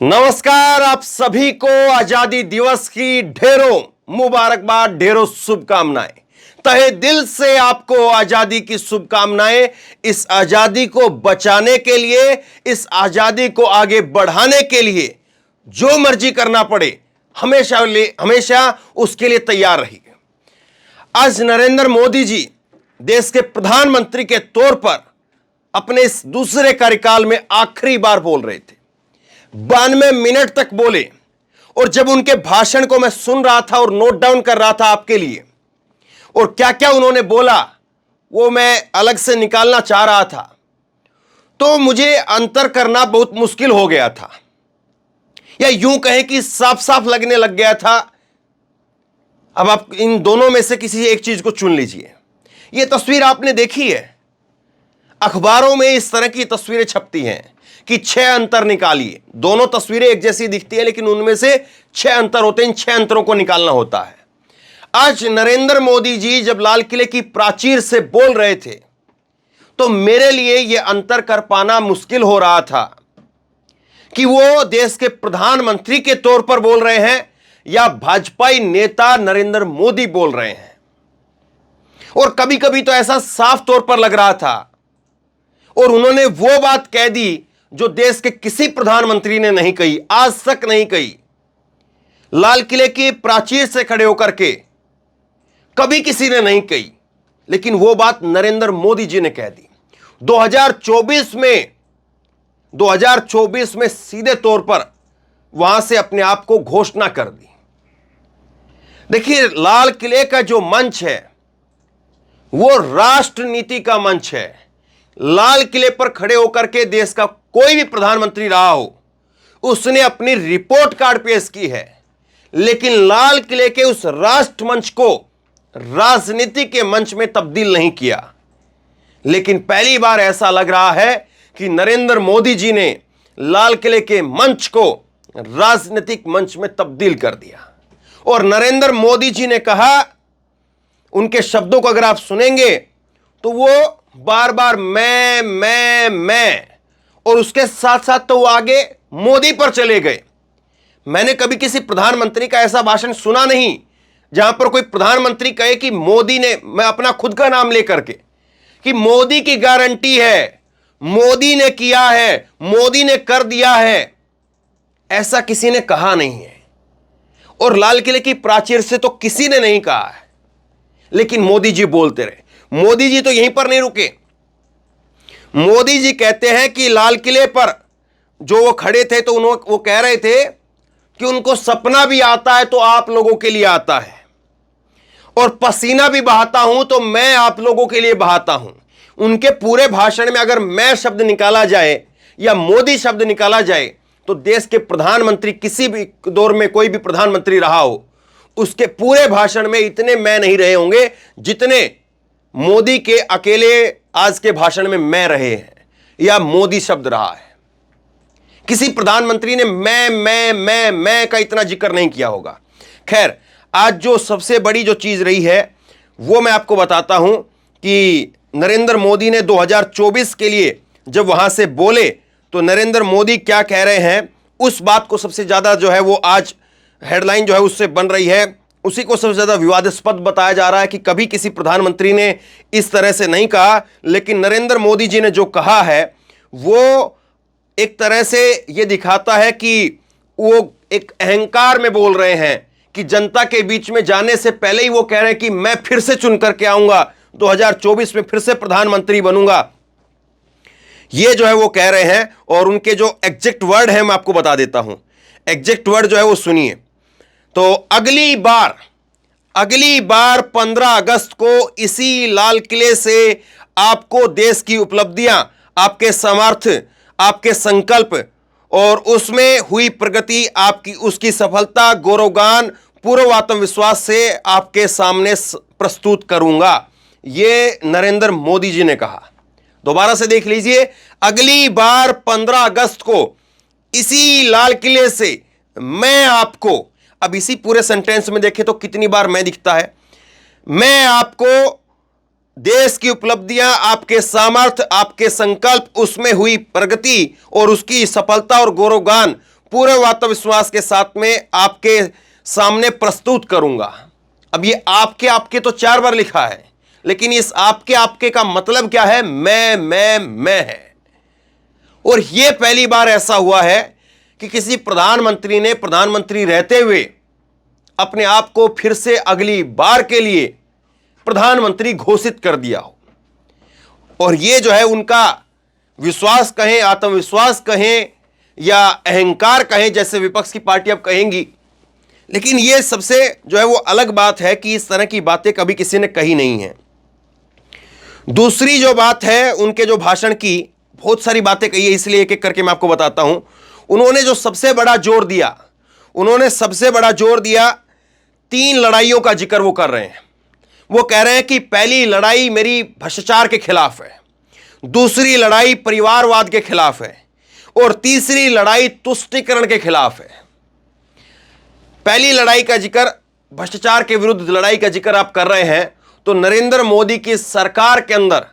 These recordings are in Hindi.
नमस्कार। आप सभी को आजादी दिवस की ढेरों मुबारकबाद, ढेरों शुभकामनाएं। तहे दिल से आपको आजादी की शुभकामनाएं। इस आजादी को बचाने के लिए, इस आजादी को आगे बढ़ाने के लिए जो मर्जी करना पड़े, हमेशा उसके लिए तैयार रहिए। आज नरेंद्र मोदी जी देश के प्रधानमंत्री के तौर पर अपने इस दूसरे कार्यकाल में आखिरी बार बोल रहे थे। 92 मिनट तक बोले। और जब उनके भाषण को मैं सुन रहा था और नोट डाउन कर रहा था आपके लिए, और क्या क्या उन्होंने बोला वो मैं अलग से निकालना चाह रहा था, तो मुझे अंतर करना बहुत मुश्किल हो गया था, या यूं कहें कि साफ साफ लगने लग गया था। अब आप इन दोनों में से किसी एक चीज को चुन लीजिए। यह तस्वीर आपने देखी है, अखबारों में इस तरह की तस्वीरें छपती हैं कि 6 अंतर निकालिए। दोनों तस्वीरें एक जैसी दिखती है, लेकिन उनमें से 6 अंतर होते हैं। इन 6 अंतरों को निकालना होता है। आज नरेंद्र मोदी जी जब लाल किले की प्राचीर से बोल रहे थे, तो मेरे लिए यह अंतर कर पाना मुश्किल हो रहा था कि वो देश के प्रधानमंत्री के तौर पर बोल रहे हैं या भाजपाई नेता नरेंद्र मोदी बोल रहे हैं। और कभी कभी तो ऐसा साफ तौर पर लग रहा था, और उन्होंने वो बात कह दी जो देश के किसी प्रधानमंत्री ने नहीं कही, आज तक नहीं कही। लाल किले की प्राचीर से खड़े होकर के कभी किसी ने नहीं कही, लेकिन वो बात नरेंद्र मोदी जी ने कह दी। 2024 में सीधे तौर पर वहां से अपने आप को घोषणा कर दी। देखिए, लाल किले का जो मंच है वो राष्ट्रनीति का मंच है। लाल किले पर खड़े होकर के देश का कोई भी प्रधानमंत्री रहा हो, उसने अपनी रिपोर्ट कार्ड पेश की है, लेकिन लाल किले के उस राष्ट्र मंच को राजनीति के मंच में तब्दील नहीं किया। लेकिन पहली बार ऐसा लग रहा है कि नरेंद्र मोदी जी ने लाल किले के मंच को राजनीतिक मंच में तब्दील कर दिया। और नरेंद्र मोदी जी ने कहा, उनके शब्दों को अगर आप सुनेंगे तो वो बार बार मैं, और उसके साथ साथ तो वो आगे मोदी पर चले गए। मैंने कभी किसी प्रधानमंत्री का ऐसा भाषण सुना नहीं जहां पर कोई प्रधानमंत्री कहे कि मोदी ने, मैं अपना खुद का नाम लेकर के, कि मोदी की गारंटी है, मोदी ने किया है, मोदी ने कर दिया है, ऐसा किसी ने कहा नहीं है। और लाल किले की प्राचीर से तो किसी ने नहीं कहा है, लेकिन मोदी जी बोलते रहे। मोदी जी तो यहीं पर नहीं रुके। मोदी जी कहते हैं कि लाल किले पर जो वो खड़े थे तो वो कह रहे थे कि उनको सपना भी आता है तो आप लोगों के लिए आता है, और पसीना भी बहाता हूं तो मैं आप लोगों के लिए बहाता हूं। उनके पूरे भाषण में अगर मैं शब्द निकाला जाए या मोदी शब्द निकाला जाए, तो देश के प्रधानमंत्री, किसी भी दौर में कोई भी प्रधानमंत्री रहा हो, उसके पूरे भाषण में इतने मैं नहीं रहे होंगे जितने मोदी के अकेले आज के भाषण में मैं रहे हैं, या मोदी शब्द रहा है। किसी प्रधानमंत्री ने मैं का इतना जिक्र नहीं किया होगा। खैर, आज जो सबसे बड़ी जो चीज रही है वो मैं आपको बताता हूं कि नरेंद्र मोदी ने 2024 के लिए जब वहां से बोले, तो नरेंद्र मोदी क्या कह रहे हैं, उस बात को सबसे ज्यादा जो है वो आज हेडलाइन जो है उससे बन रही है, उसी को सबसे ज्यादा विवादास्पद बताया जा रहा है कि कभी किसी प्रधानमंत्री ने इस तरह से नहीं कहा। लेकिन नरेंद्र मोदी जी ने जो कहा है वो एक तरह से यह दिखाता है कि वो एक अहंकार में बोल रहे हैं, कि जनता के बीच में जाने से पहले ही वो कह रहे हैं कि मैं फिर से चुन करके आऊंगा, 2024 में फिर से प्रधानमंत्री बनूंगा। ये जो है वो कह रहे हैं। और उनके जो एग्जैक्ट वर्ड है मैं आपको बता देता हूं। एग्जैक्ट वर्ड जो है वो सुनिए। तो अगली बार 15 अगस्त को इसी लाल किले से आपको देश की उपलब्धियां, आपके सामर्थ्य, आपके संकल्प और उसमें हुई प्रगति, आपकी उसकी सफलता, गौरवगान, पूर्ण आत्मविश्वास से आपके सामने प्रस्तुत करूंगा। यह नरेंद्र मोदी जी ने कहा। दोबारा से देख लीजिए, अगली बार 15 अगस्त को इसी लाल किले से मैं आपको, अब इसी पूरे सेंटेंस में देखें तो कितनी बार मैं दिखता है, मैं आपको देश की उपलब्धियां, आपके सामर्थ्य, आपके संकल्प, उसमें हुई प्रगति और उसकी सफलता और गौरवगान, पूरे आत्मविश्वास के साथ में आपके सामने प्रस्तुत करूंगा। अब ये आपके आपके तो 4 बार लिखा है, लेकिन इस आपके आपके का मतलब क्या है? मैं है। और यह पहली बार ऐसा हुआ है कि किसी प्रधानमंत्री ने प्रधानमंत्री रहते हुए अपने आप को फिर से अगली बार के लिए प्रधानमंत्री घोषित कर दिया हो। और यह जो है उनका विश्वास कहें, आत्मविश्वास कहें या अहंकार कहें, जैसे विपक्ष की पार्टी अब कहेंगी, लेकिन यह सबसे जो है वो अलग बात है कि इस तरह की बातें कभी किसी ने कही नहीं है। दूसरी जो बात है, उनके जो भाषण की बहुत सारी बातें कही है, इसलिए एक एक करके मैं आपको बताता हूं। उन्होंने जो सबसे बड़ा जोर दिया, उन्होंने सबसे बड़ा जोर दिया 3 लड़ाइयों का जिक्र वो कर रहे हैं। वो कह रहे हैं कि पहली लड़ाई मेरी भ्रष्टाचार के खिलाफ है, दूसरी लड़ाई परिवारवाद के खिलाफ है और तीसरी लड़ाई तुष्टीकरण के खिलाफ है। पहली लड़ाई का जिक्र, भ्रष्टाचार के विरुद्ध लड़ाई का जिक्र आप कर रहे हैं, तो नरेंद्र मोदी की सरकार के अंदर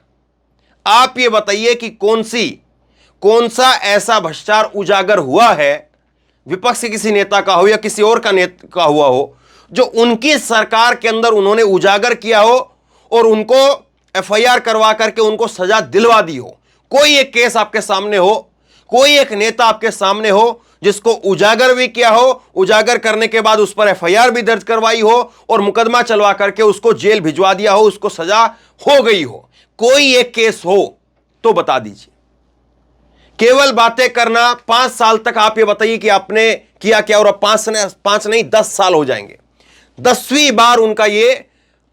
आप ये बताइए कि कौन सा ऐसा भ्रष्टाचार उजागर हुआ है, विपक्ष के किसी नेता का हो या किसी और का नेता का हुआ हो, जो उनकी सरकार के अंदर उन्होंने उजागर किया हो और उनको एफआईआर करवा करके उनको सजा दिलवा दी हो। कोई एक केस आपके सामने हो, कोई एक नेता आपके सामने हो जिसको उजागर भी किया हो, उजागर करने के बाद उस पर एफआईआर भी दर्ज करवाई हो और मुकदमा चलवा करके उसको जेल भिजवा दिया हो, उसको सजा हो गई हो, कोई एक केस हो तो बता दीजिए। केवल बातें करना, 5 साल तक आप ये बताइए कि आपने किया क्या, और अब 5 नहीं 10 साल हो जाएंगे। 10वीं बार उनका ये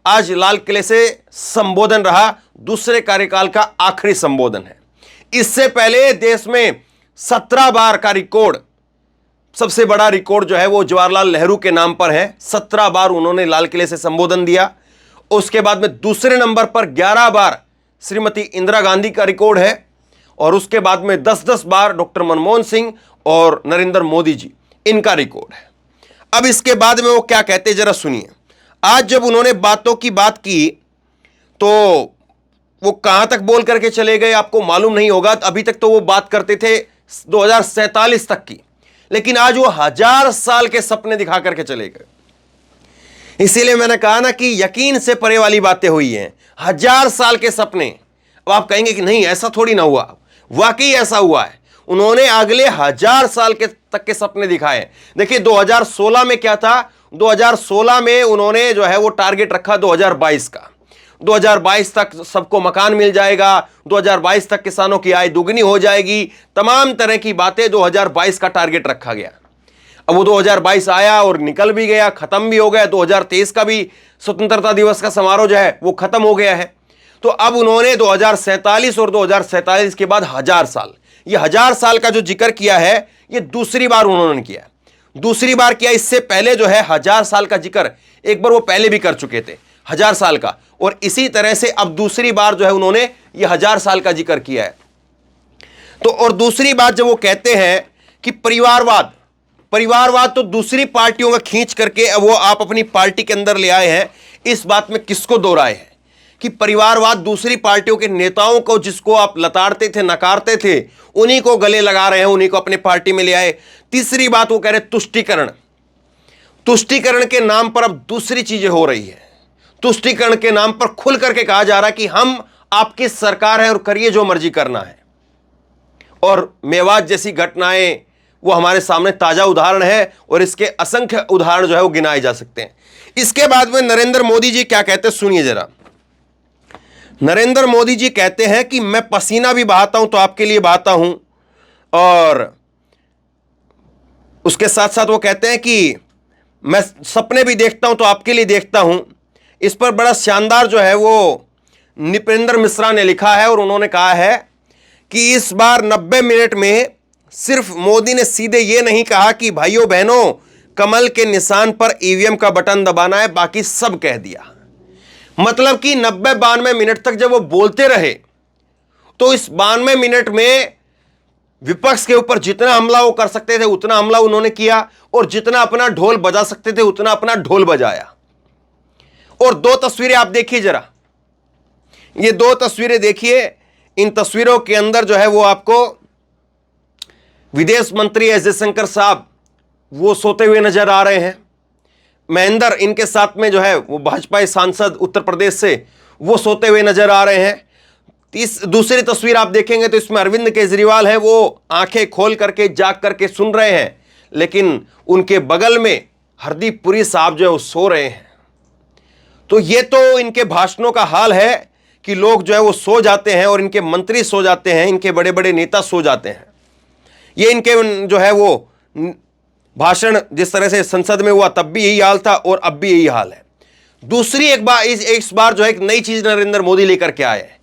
आज लाल किले से संबोधन रहा, दूसरे कार्यकाल का आखिरी संबोधन है। इससे पहले देश में 17 बार का रिकॉर्ड, सबसे बड़ा रिकॉर्ड जो है वो जवाहरलाल नेहरू के नाम पर है। 17 बार उन्होंने लाल किले से संबोधन दिया। उसके बाद में दूसरे नंबर पर 11 बार श्रीमती इंदिरा गांधी का रिकॉर्ड है और उसके बाद में 10-10 बार डॉक्टर मनमोहन सिंह और नरेंद्र मोदी जी, इनका रिकॉर्ड है। अब इसके बाद में वो क्या कहते जरा सुनिए। आज जब उन्होंने बातों की बात की तो वो कहां तक बोल करके चले गए आपको मालूम नहीं होगा। अभी तक तो वो बात करते थे 2047 तक की, लेकिन आज वो 1000 साल के सपने दिखा करके चले गए। इसीलिए मैंने कहा ना कि यकीन से परे वाली बातें हुई हैं। 1000 साल के सपने। अब आप कहेंगे कि नहीं ऐसा थोड़ी ना हुआ, वाकई ऐसा हुआ है। उन्होंने अगले 1000 साल के तक के सपने दिखाए। देखिए 2016 में क्या था, 2016 में उन्होंने जो है वो टारगेट रखा 2022 का। 2022 तक सबको मकान मिल जाएगा, 2022 तक किसानों की आय दुगनी हो जाएगी, तमाम तरह की बातें 2022 का टारगेट रखा गया। अब वो 2022 आया और निकल भी गया, खत्म भी हो गया। 2023 का भी स्वतंत्रता दिवस का समारोह जो है वो खत्म हो गया है। तो अब उन्होंने 2047 और 2047 के बाद 1000 साल, ये 1000 साल का जो जिक्र किया है ये दूसरी बार उन्होंने किया, दूसरी बार किया। इससे पहले जो है 1000 साल का जिक्र एक बार वो पहले भी कर चुके थे, 1000 साल का, और इसी तरह से अब दूसरी बार जो है उन्होंने ये 1000 साल का जिक्र किया है। तो और दूसरी बात जब वो कहते हैं कि परिवारवाद तो दूसरी पार्टियों में खींच करके अब वो आप अपनी पार्टी के अंदर ले आए हैं। इस बात में किसको दो राय है कि परिवारवाद दूसरी पार्टियों के नेताओं को, जिसको आप लताड़ते थे, नकारते थे, उन्हीं को गले लगा रहे हैं, उन्हीं को अपने पार्टी में ले आए। तीसरी बात वो कह रहे तुष्टीकरण। तुष्टीकरण के नाम पर अब दूसरी चीजें हो रही है। तुष्टीकरण के नाम पर खुल करके कहा जा रहा है कि हम आपकी सरकार है और करिए जो मर्जी करना है। और मेवात जैसी घटनाएं वो हमारे सामने ताजा उदाहरण है और इसके असंख्य उदाहरण जो है वो गिनाए जा सकते हैं। इसके बाद में नरेंद्र मोदी जी क्या कहते हैं सुनिए जरा। नरेंद्र मोदी जी कहते हैं कि मैं पसीना भी बहाता हूं तो आपके लिए बहाता हूं, और उसके साथ साथ वो कहते हैं कि मैं सपने भी देखता हूं तो आपके लिए देखता हूं। इस पर बड़ा शानदार जो है वो निपेंद्र मिश्रा ने लिखा है और उन्होंने कहा है कि इस बार 90 मिनट में सिर्फ मोदी ने सीधे ये नहीं कहा कि भाइयों बहनों कमल के निशान पर ईवीएम का बटन दबाना है, बाकी सब कह दिया। मतलब कि 90-92 मिनट तक जब वो बोलते रहे तो इस 92 मिनट में विपक्ष के ऊपर जितना हमला वो कर सकते थे उतना हमला उन्होंने किया और जितना अपना ढोल बजा सकते थे उतना अपना ढोल बजाया। और 2 तस्वीरें आप देखिए जरा, ये 2 तस्वीरें देखिए। इन तस्वीरों के अंदर जो है वो आपको विदेश मंत्री एस जयशंकर साहब वो सोते हुए नजर आ रहे हैं। महेंद्र इनके साथ में जो है वो भाजपा सांसद उत्तर प्रदेश से, वो सोते हुए नजर आ रहे हैं। इस दूसरी तस्वीर आप देखेंगे तो इसमें अरविंद केजरीवाल है, वो आंखें खोल करके जाग करके सुन रहे हैं, लेकिन उनके बगल में हरदीप पुरी साहब जो है वो सो रहे हैं। तो ये तो इनके भाषणों का हाल है कि लोग जो है वो सो जाते हैं और इनके मंत्री सो जाते हैं, इनके बड़े बड़े नेता सो जाते हैं। ये इनके जो है वो भाषण जिस तरह से संसद में हुआ तब भी यही हाल था और अब भी यही हाल है। दूसरी एक बार इस बार जो है एक नई चीज नरेंद्र मोदी लेकर के आए हैं।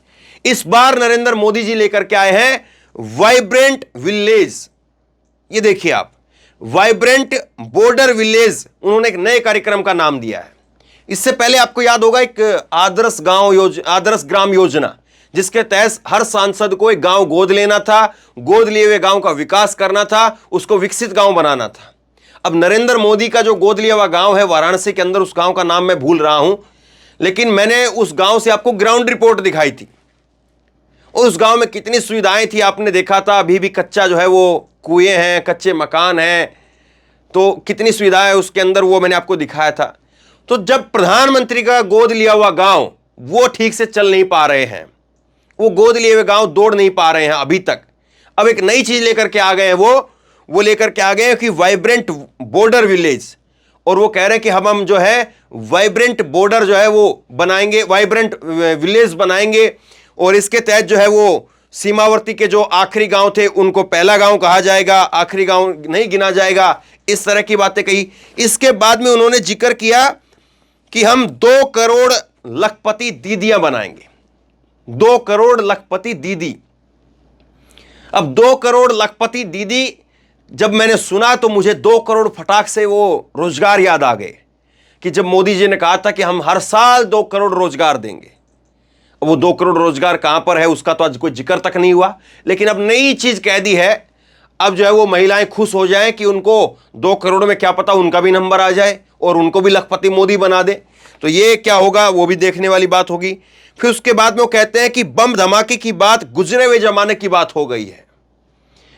इस बार नरेंद्र मोदी जी लेकर के आए हैं वाइब्रेंट विलेज। ये देखिए आप, वाइब्रेंट बॉर्डर विलेज उन्होंने एक नए कार्यक्रम का नाम दिया है। इससे पहले आपको याद होगा एक आदर्श ग्राम योजना, जिसके तहत हर सांसद को एक गांव गोद लेना था, गोद लिए हुए गांव का विकास करना था, उसको विकसित गांव बनाना था। अब नरेंद्र मोदी का जो गोद लिया हुआ गांव है वाराणसी के अंदर, उस गांव का नाम मैं भूल रहा हूं, लेकिन मैंने उस गांव से आपको ग्राउंड रिपोर्ट दिखाई थी। उस गांव में कितनी सुविधाएं थी आपने देखा था। अभी भी कच्चा जो है वो कुएं हैं, कच्चे मकान हैं, तो कितनी सुविधाएं उसके अंदर, वो मैंने आपको दिखाया था। तो जब प्रधानमंत्री का गोद लिया हुआ गांव वो ठीक से चल नहीं पा रहे हैं, वो गोद लिए हुए गांव दौड़ नहीं पा रहे हैं अभी तक। अब एक नई चीज लेकर के आ गए हैं, वो लेकर के आ गए हैं कि वाइब्रेंट बॉर्डर विलेज, और वो कह रहे हैं कि हम जो है वाइब्रेंट बॉर्डर जो है वो बनाएंगे, वाइब्रेंट विलेज बनाएंगे, और इसके तहत जो है वो सीमावर्ती के जो आखिरी गांव थे उनको पहला गांव कहा जाएगा, आखिरी गांव नहीं गिना जाएगा। इस तरह की बातें कही। इसके बाद में उन्होंने जिक्र किया कि हम 2 करोड़ लखपति दीदियां बनाएंगे। 2 करोड़ लखपति दीदी। अब 2 करोड़ लखपति दीदी जब मैंने सुना तो मुझे 2 करोड़ फटाक से वो रोजगार याद आ गए कि जब मोदी जी ने कहा था कि हम हर साल 2 करोड़ रोजगार देंगे। वो 2 करोड़ रोजगार कहां पर है उसका तो आज कोई जिक्र तक नहीं हुआ, लेकिन अब नई चीज कह दी है। अब जो है वो महिलाएं खुश हो जाएं कि उनको 2 करोड़ में क्या पता उनका भी नंबर आ जाए और उनको भी लखपति मोदी बना दे। तो ये क्या होगा वो भी देखने वाली बात होगी। फिर उसके बाद में वो कहते हैं कि बम धमाके की बात गुजरे हुए जमाने की बात हो गई है।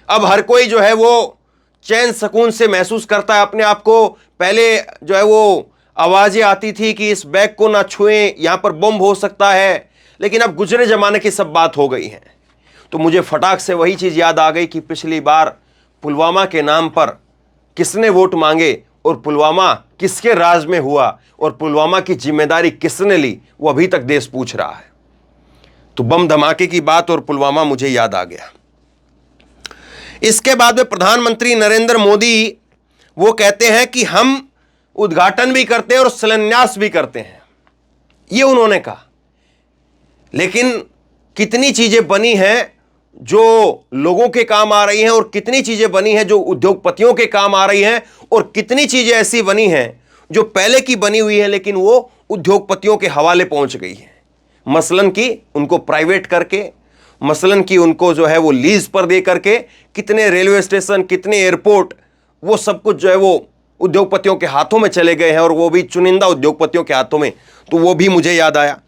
अब हर कोई जो है वो चैन सुकून से महसूस करता है अपने आप को। पहले जो है वो आवाजें आती थी कि इस बैग को ना छुएं, यहां पर बम हो सकता है, लेकिन अब गुजरे जमाने की सब बात हो गई है। तो मुझे फटाक से वही चीज याद आ गई कि पिछली बार पुलवामा के नाम पर किसने वोट मांगे और पुलवामा किसके राज में हुआ और पुलवामा की जिम्मेदारी किसने ली, वो अभी तक देश पूछ रहा है। तो बम धमाके की बात और पुलवामा मुझे याद आ गया। इसके बाद में प्रधानमंत्री नरेंद्र मोदी वो कहते हैं कि हम उद्घाटन भी करते हैं और शिलान्यास भी करते हैं, ये उन्होंने कहा। लेकिन कितनी चीजें बनी हैं जो लोगों के काम आ रही हैं और कितनी चीजें बनी हैं जो उद्योगपतियों के काम आ रही हैं और कितनी चीजें ऐसी बनी हैं जो पहले की बनी हुई है लेकिन वो उद्योगपतियों के हवाले पहुंच गई है। मसलन कि उनको प्राइवेट करके, मसलन कि उनको जो है वो लीज पर दे करके, कितने रेलवे स्टेशन, कितने एयरपोर्ट, वो सब कुछ जो है वो उद्योगपतियों के हाथों में चले गए हैं और वो भी चुनिंदा उद्योगपतियों के हाथों में। तो वो भी मुझे याद आया।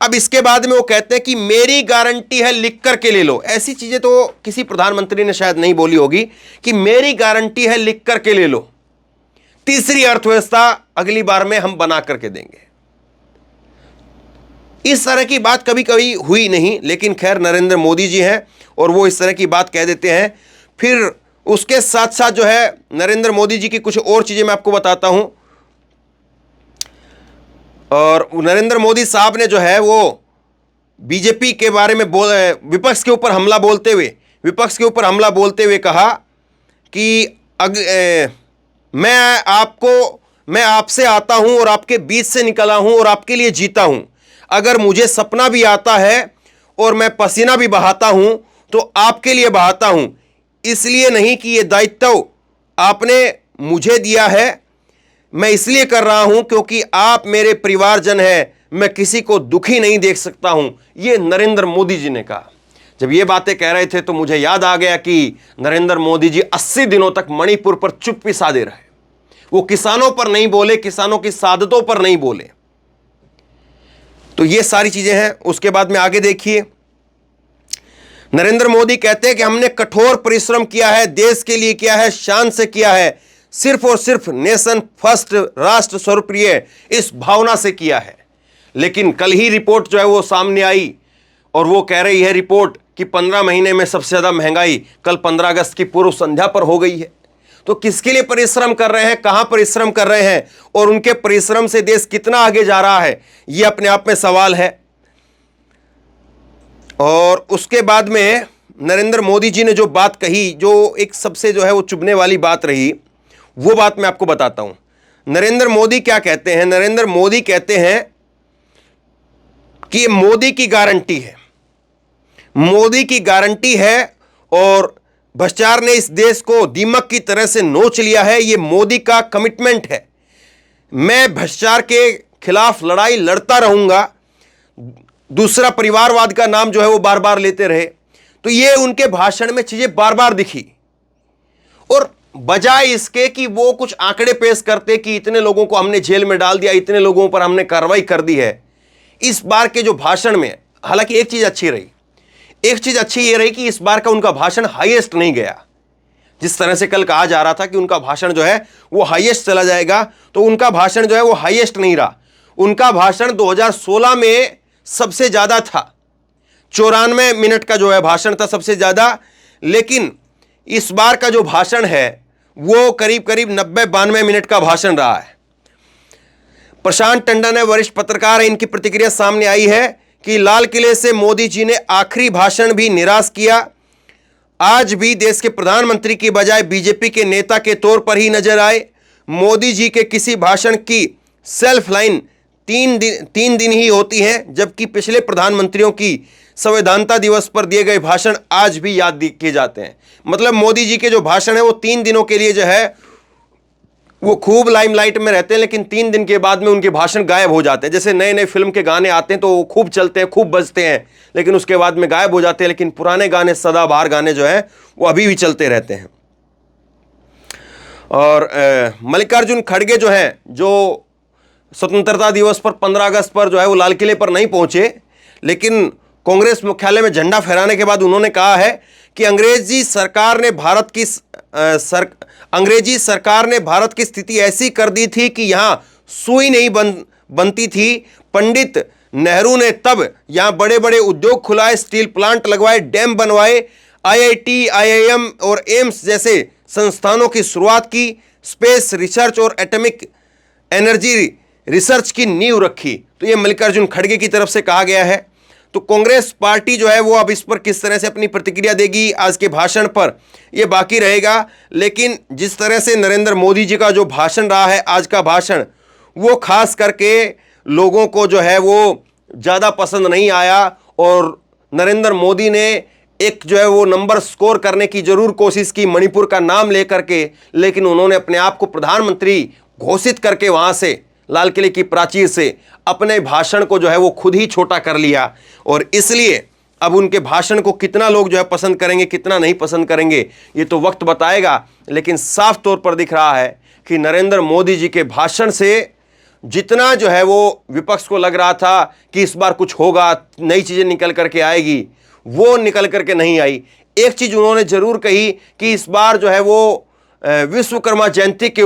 अब इसके बाद में वो कहते हैं कि मेरी गारंटी है लिख करके ले लो। ऐसी चीजें तो किसी प्रधानमंत्री ने शायद नहीं बोली होगी कि मेरी गारंटी है लिख करके ले लो, तीसरी अर्थव्यवस्था अगली बार में हम बना करके देंगे। इस तरह की बात कभी कभी हुई नहीं, लेकिन खैर नरेंद्र मोदी जी हैं और वो इस तरह की बात कह देते हैं। फिर उसके साथ साथ जो है नरेंद्र मोदी जी की कुछ और चीजें मैं आपको बताता हूं। और नरेंद्र मोदी साहब ने जो है वो बीजेपी के बारे में विपक्ष के ऊपर हमला बोलते हुए कहा कि मैं आपसे आता हूं और आपके बीच से निकला हूं और आपके लिए जीता हूं। अगर मुझे सपना भी आता है और मैं पसीना भी बहाता हूं तो आपके लिए बहाता हूं, इसलिए नहीं कि ये दायित्व आपने मुझे दिया है, मैं इसलिए कर रहा हूं क्योंकि आप मेरे परिवारजन हैं, मैं किसी को दुखी नहीं देख सकता हूं। ये नरेंद्र मोदी जी ने कहा। जब ये बातें कह रहे थे तो मुझे याद आ गया कि नरेंद्र मोदी जी 80 दिनों तक मणिपुर पर चुप्पी साधे रहे। वो किसानों पर नहीं बोले, किसानों की सादतों पर नहीं बोले। तो ये सारी चीजें हैं। उसके बाद में आगे देखिए, नरेंद्र मोदी कहते हैं कि हमने कठोर परिश्रम किया है, देश के लिए किया है, शान से किया है, सिर्फ और सिर्फ नेशन फर्स्ट, राष्ट्र सर्वप्रिय इस भावना से किया है। लेकिन कल ही रिपोर्ट जो है वो सामने आई और वो कह रही है रिपोर्ट कि 15 महीने में सबसे ज़्यादा महंगाई कल 15 अगस्त की पूर्व संध्या पर हो गई है। तो किसके लिए परिश्रम कर रहे हैं, कहां परिश्रम कर रहे हैं और उनके परिश्रम से देश कितना आगे जा रहा है, यह अपने आप में सवाल है। और उसके बाद में नरेंद्र मोदी जी ने जो बात कही, जो एक सबसे जो है वो चुभने वाली बात रही, वो बात मैं आपको बताता हूं। नरेंद्र मोदी क्या कहते हैं? नरेंद्र मोदी कहते हैं कि ये मोदी की गारंटी है, मोदी की गारंटी है और भ्रष्टाचार ने इस देश को दीमक की तरह से नोच लिया है, ये मोदी का कमिटमेंट है। मैं भ्रष्टाचार के खिलाफ लड़ाई लड़ता रहूंगा। दूसरा, परिवारवाद का नाम जो है वो बार बार लेते रहे। तो ये उनके भाषण में चीजें बार बार दिखी और बजाय इसके कि वो कुछ आंकड़े पेश करते कि इतने लोगों को हमने जेल में डाल दिया, इतने लोगों पर हमने कार्रवाई कर दी है, इस बार के जो भाषण में हालांकि एक चीज अच्छी रही, एक चीज अच्छी ये रही कि इस बार का उनका भाषण हाईएस्ट नहीं गया। जिस तरह से कल कहा जा रहा था कि उनका भाषण जो है वो हाईएस्ट चला जाएगा, तो उनका भाषण जो है वो हाईएस्ट नहीं रहा। उनका भाषण 2016 में सबसे ज्यादा था, 94 मिनट का जो है भाषण था सबसे ज्यादा। लेकिन इस बार का जो भाषण है वो करीब करीब 90-92 मिनट का भाषण रहा है। प्रशांत टंडन है, वरिष्ठ पत्रकार है, इनकी प्रतिक्रिया सामने आई है कि लाल किले से मोदी जी ने आखिरी भाषण भी निराश किया। आज भी देश के प्रधानमंत्री की बजाय बीजेपी के नेता के तौर पर ही नजर आए। मोदी जी के किसी भाषण की सेल्फ लाइन 3 दिन ही होती है, जबकि पिछले प्रधानमंत्रियों की संविधानता दिवस पर दिए गए भाषण आज भी याद किए जाते हैं। मतलब मोदी जी के जो भाषण है वो 3 दिनों के लिए जो है वो खूब लाइमलाइट में रहते हैं, लेकिन 3 दिन के बाद में उनके भाषण गायब हो जाते हैं। जैसे नए नए फिल्म के गाने आते हैं तो वो खूब चलते हैं, खूब बजते हैं, लेकिन उसके बाद में गायब हो जाते हैं। लेकिन पुराने गाने, सदाबहार गाने जो है वो अभी भी चलते रहते हैं। और मल्लिकार्जुन खड़गे जो है, जो स्वतंत्रता दिवस पर 15 अगस्त पर जो है वो लाल किले पर नहीं पहुंचे, लेकिन कांग्रेस मुख्यालय में झंडा फहराने के बाद उन्होंने कहा है कि अंग्रेजी सरकार ने भारत की स्थिति ऐसी कर दी थी कि यहां सुई नहीं बनती थी। पंडित नेहरू ने तब यहां बड़े बड़े उद्योग खुलाए, स्टील प्लांट लगवाए, डैम बनवाए, IIT, IIM और एम्स जैसे संस्थानों की शुरुआत की, स्पेस रिसर्च और एटॉमिक एनर्जी रिसर्च की नींव रखी। तो यह मल्लिकार्जुन खड़गे की तरफ से कहा गया है। तो कांग्रेस पार्टी जो है वो अब इस पर किस तरह से अपनी प्रतिक्रिया देगी आज के भाषण पर, यह बाकी रहेगा। लेकिन जिस तरह से नरेंद्र मोदी जी का जो भाषण रहा है, आज का भाषण, वो खास करके लोगों को जो है वो ज़्यादा पसंद नहीं आया। और नरेंद्र मोदी ने एक जो है वो नंबर स्कोर करने की जरूर कोशिश की मणिपुर का नाम लेकर के, लेकिन उन्होंने अपने आप को प्रधानमंत्री घोषित करके वहाँ से लाल किले की प्राचीर से अपने भाषण को जो है वो खुद ही छोटा कर लिया। और इसलिए अब उनके भाषण को कितना लोग जो है पसंद करेंगे, कितना नहीं पसंद करेंगे, ये तो वक्त बताएगा। लेकिन साफ तौर पर दिख रहा है कि नरेंद्र मोदी जी के भाषण से जितना जो है वो विपक्ष को लग रहा था कि इस बार कुछ होगा, नई चीज़ें निकल करके आएगी, वो निकल करके नहीं आई। एक चीज़ उन्होंने ज़रूर कही कि इस बार जो है वो विश्वकर्मा जयंती के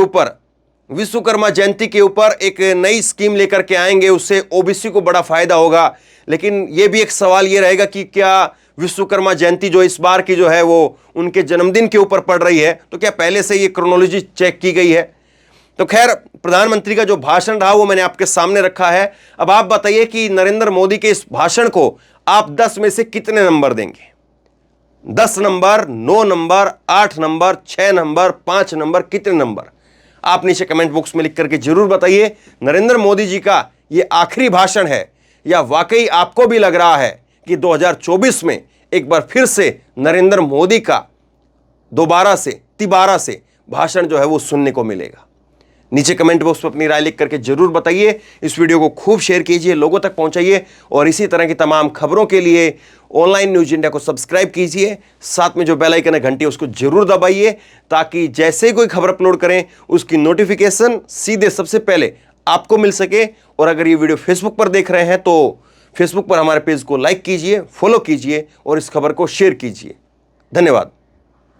ऊपर एक नई स्कीम लेकर के आएंगे, उससे ओबीसी को बड़ा फायदा होगा। लेकिन ये भी एक सवाल ये रहेगा कि क्या विश्वकर्मा जयंती जो इस बार की जो है वो उनके जन्मदिन के ऊपर पड़ रही है, तो क्या पहले से ये क्रोनोलॉजी चेक की गई है? तो खैर, प्रधानमंत्री का जो भाषण रहा वो मैंने आपके सामने रखा है। अब आप बताइए कि नरेंद्र मोदी के इस भाषण को आप 10 में से कितने नंबर देंगे? 10 number, 9 number, 8 number, 6 number, 5 number, कितने नंबर? आप नीचे कमेंट बॉक्स में लिख करके जरूर बताइए। नरेंद्र मोदी जी का ये आखिरी भाषण है या वाकई आपको भी लग रहा है कि 2024 में एक बार फिर से नरेंद्र मोदी का दोबारा से तिबारा से भाषण जो है वो सुनने को मिलेगा? नीचे कमेंट बॉक्स में अपनी राय लिख करके जरूर बताइए। इस वीडियो को खूब शेयर कीजिए, लोगों तक पहुंचाइए और इसी तरह की तमाम खबरों के लिए ऑनलाइन न्यूज इंडिया को सब्सक्राइब कीजिए। साथ में जो बेल आइकन है घंटी, उसको जरूर दबाइए ताकि जैसे ही कोई खबर अपलोड करें उसकी नोटिफिकेशन सीधे सबसे पहले आपको मिल सके। और अगर ये वीडियो फेसबुक पर देख रहे हैं तो फेसबुक पर हमारे पेज को लाइक कीजिए, फॉलो कीजिए और इस खबर को शेयर कीजिए। धन्यवाद।